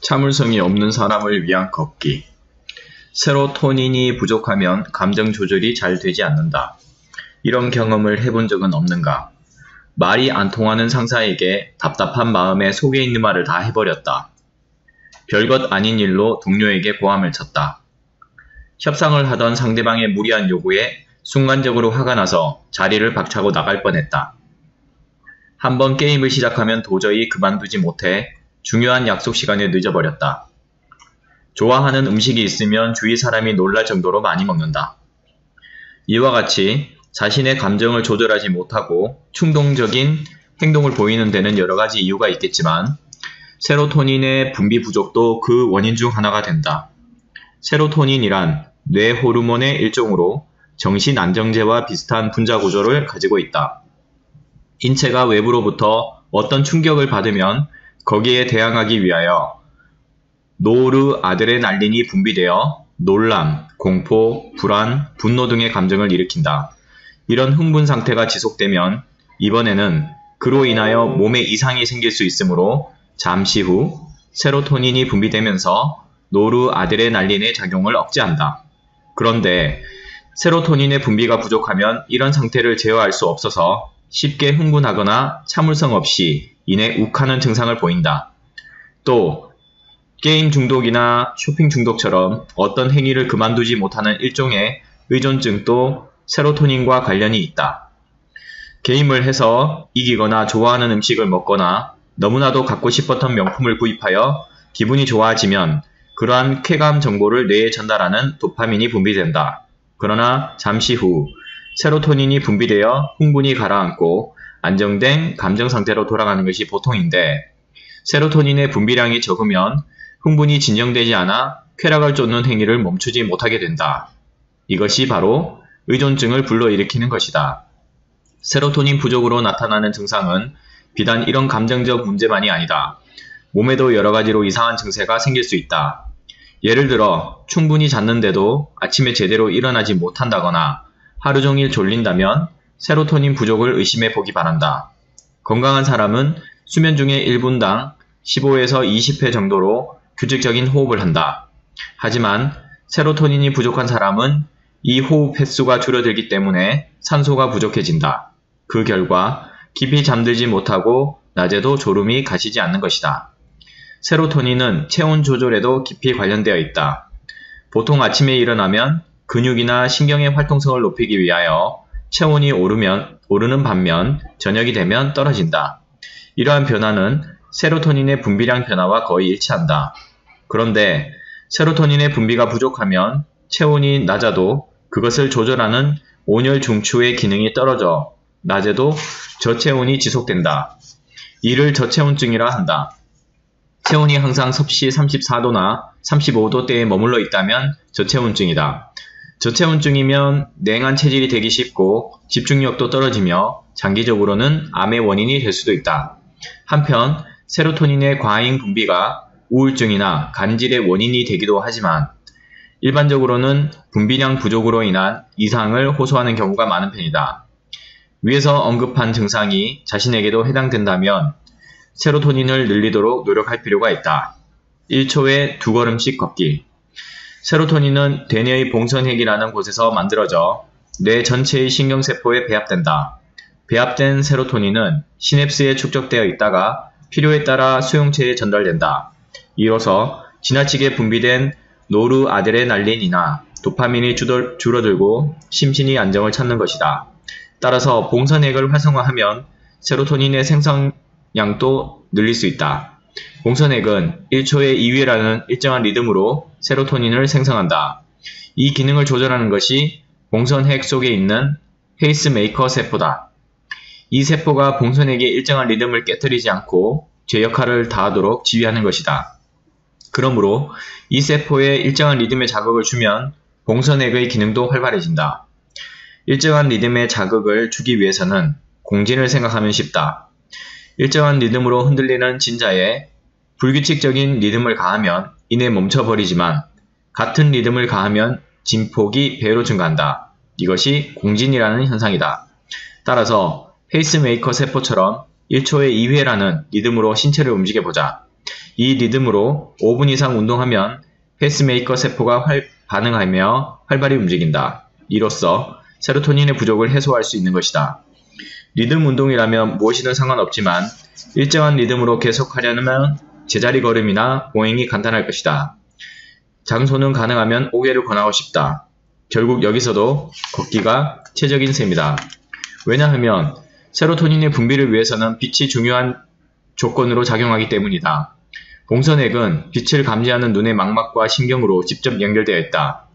참을성이 없는 사람을 위한 걷기. 세로토닌이 부족하면 감정 조절이 잘 되지 않는다. 이런 경험을 해본 적은 없는가? 말이 안 통하는 상사에게 답답한 마음에 속에 있는 말을 다 해버렸다. 별것 아닌 일로 동료에게 고함을 쳤다. 협상을 하던 상대방의 무리한 요구에 순간적으로 화가 나서 자리를 박차고 나갈 뻔했다. 한번 게임을 시작하면 도저히 그만두지 못해 중요한 약속 시간에 늦어버렸다. 좋아하는 음식이 있으면 주위 사람이 놀랄 정도로 많이 먹는다. 이와 같이 자신의 감정을 조절하지 못하고 충동적인 행동을 보이는 데는 여러가지 이유가 있겠지만 세로토닌의 분비 부족도 그 원인 중 하나가 된다. 세로토닌이란 뇌 호르몬의 일종으로 정신 안정제와 비슷한 분자 구조를 가지고 있다. 인체가 외부로부터 어떤 충격을 받으면 거기에 대항하기 위하여 노르아드레날린이 분비되어 놀람, 공포, 불안, 분노 등의 감정을 일으킨다. 이런 흥분 상태가 지속되면 이번에는 그로 인하여 몸에 이상이 생길 수 있으므로 잠시 후 세로토닌이 분비되면서 노르아드레날린의 작용을 억제한다. 그런데 세로토닌의 분비가 부족하면 이런 상태를 제어할 수 없어서 쉽게 흥분하거나 참을성 없이 이내 욱하는 증상을 보인다. 또 게임 중독이나 쇼핑 중독처럼 어떤 행위를 그만두지 못하는 일종의 의존증도 세로토닌과 관련이 있다. 게임을 해서 이기거나 좋아하는 음식을 먹거나 너무나도 갖고 싶었던 명품을 구입하여 기분이 좋아지면 그러한 쾌감 정보를 뇌에 전달하는 도파민이 분비된다. 그러나 잠시 후 세로토닌이 분비되어 흥분이 가라앉고 안정된 감정 상태로 돌아가는 것이 보통인데 세로토닌의 분비량이 적으면 흥분이 진정되지 않아 쾌락을 쫓는 행위를 멈추지 못하게 된다. 이것이 바로 의존증을 불러일으키는 것이다. 세로토닌 부족으로 나타나는 증상은 비단 이런 감정적 문제만이 아니다. 몸에도 여러가지로 이상한 증세가 생길 수 있다. 예를 들어 충분히 잤는데도 아침에 제대로 일어나지 못한다거나 하루 종일 졸린다면 세로토닌 부족을 의심해 보기 바란다. 건강한 사람은 수면 중에 1분당 15에서 20회 정도로 규칙적인 호흡을 한다. 하지만 세로토닌이 부족한 사람은 이 호흡 횟수가 줄어들기 때문에 산소가 부족해진다. 그 결과 깊이 잠들지 못하고 낮에도 졸음이 가시지 않는 것이다. 세로토닌은 체온 조절에도 깊이 관련되어 있다. 보통 아침에 일어나면 근육이나 신경의 활동성을 높이기 위하여 체온이 오르는 반면 저녁이 되면 떨어진다. 이러한 변화는 세로토닌의 분비량 변화와 거의 일치한다. 그런데 세로토닌의 분비가 부족하면 체온이 낮아도 그것을 조절하는 온열 중추의 기능이 떨어져 낮에도 저체온이 지속된다. 이를 저체온증이라 한다. 체온이 항상 섭씨 34도나 35도대에 머물러 있다면 저체온증이다. 저체온증이면 냉한 체질이 되기 쉽고 집중력도 떨어지며 장기적으로는 암의 원인이 될 수도 있다. 한편 세로토닌의 과잉 분비가 우울증이나 간질의 원인이 되기도 하지만 일반적으로는 분비량 부족으로 인한 이상을 호소하는 경우가 많은 편이다. 위에서 언급한 증상이 자신에게도 해당된다면 세로토닌을 늘리도록 노력할 필요가 있다. 1초에 2걸음씩 걷기. 세로토닌은 대뇌의 봉선핵이라는 곳에서 만들어져 뇌 전체의 신경세포에 배합된다. 배합된 세로토닌은 시냅스에 축적되어 있다가 필요에 따라 수용체에 전달된다. 이로써 지나치게 분비된 노르아드레날린이나 도파민이 줄어들고 심신이 안정을 찾는 것이다. 따라서 봉선핵을 활성화하면 세로토닌의 생성량도 늘릴 수 있다. 봉선핵은 1초에 2회라는 일정한 리듬으로 세로토닌을 생성한다. 이 기능을 조절하는 것이 봉선핵 속에 있는 페이스메이커 세포다. 이 세포가 봉선핵의 일정한 리듬을 깨뜨리지 않고 제 역할을 다하도록 지휘하는 것이다. 그러므로 이 세포에 일정한 리듬의 자극을 주면 봉선핵의 기능도 활발해진다. 일정한 리듬의 자극을 주기 위해서는 공진을 생각하면 쉽다. 일정한 리듬으로 흔들리는 진자에 불규칙적인 리듬을 가하면 이내 멈춰버리지만 같은 리듬을 가하면 진폭이 배로 증가한다. 이것이 공진이라는 현상이다. 따라서 페이스메이커 세포처럼 1초에 2회라는 리듬으로 신체를 움직여보자. 이 리듬으로 5분 이상 운동하면 페이스메이커 세포가 반응하며 활발히 움직인다. 이로써 세로토닌의 부족을 해소할 수 있는 것이다. 리듬 운동이라면 무엇이든 상관없지만 일정한 리듬으로 계속하려면 제자리 걸음이나 보행이 간단할 것이다. 장소는 가능하면 5개를 권하고 싶다. 결국 여기서도 걷기가 최적인 셈이다. 왜냐하면 세로토닌의 분비를 위해서는 빛이 중요한 조건으로 작용하기 때문이다. 봉선액은 빛을 감지하는 눈의 망막과 신경으로 직접 연결되어 있다.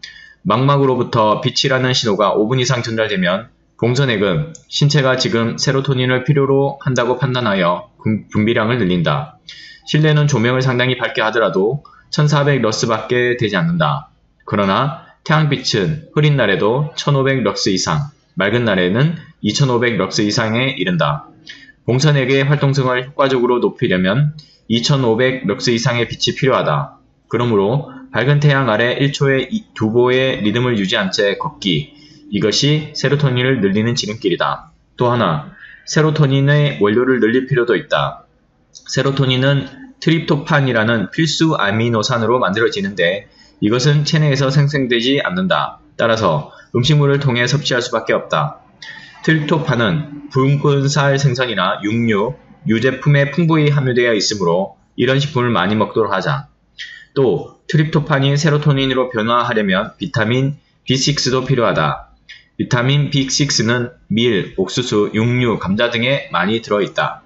망막으로부터 빛이라는 신호가 5분 이상 전달되면 봉선액은 신체가 지금 세로토닌을 필요로 한다고 판단하여 분비량을 늘린다. 실내는 조명을 상당히 밝게 하더라도 1400럭스밖에 되지 않는다. 그러나 태양빛은 흐린 날에도 1500럭스 이상, 맑은 날에는 2500럭스 이상에 이른다. 봉선액의 활동성을 효과적으로 높이려면 2500럭스 이상의 빛이 필요하다. 그러므로 밝은 태양 아래 1초에 2보의 리듬을 유지한 채 걷기. 이것이 세로토닌을 늘리는 지름길이다. 또 하나, 세로토닌의 원료를 늘릴 필요도 있다. 세로토닌은 트립토판이라는 필수 아미노산으로 만들어지는데 이것은 체내에서 생성되지 않는다. 따라서 음식물을 통해 섭취할 수밖에 없다. 트립토판은 붉은 살 생선이나 육류, 유제품에 풍부히 함유되어 있으므로 이런 식품을 많이 먹도록 하자. 또 트립토판이 세로토닌으로 변화하려면 비타민 B6도 필요하다. 비타민 B6는 밀, 옥수수, 육류, 감자 등에 많이 들어있다.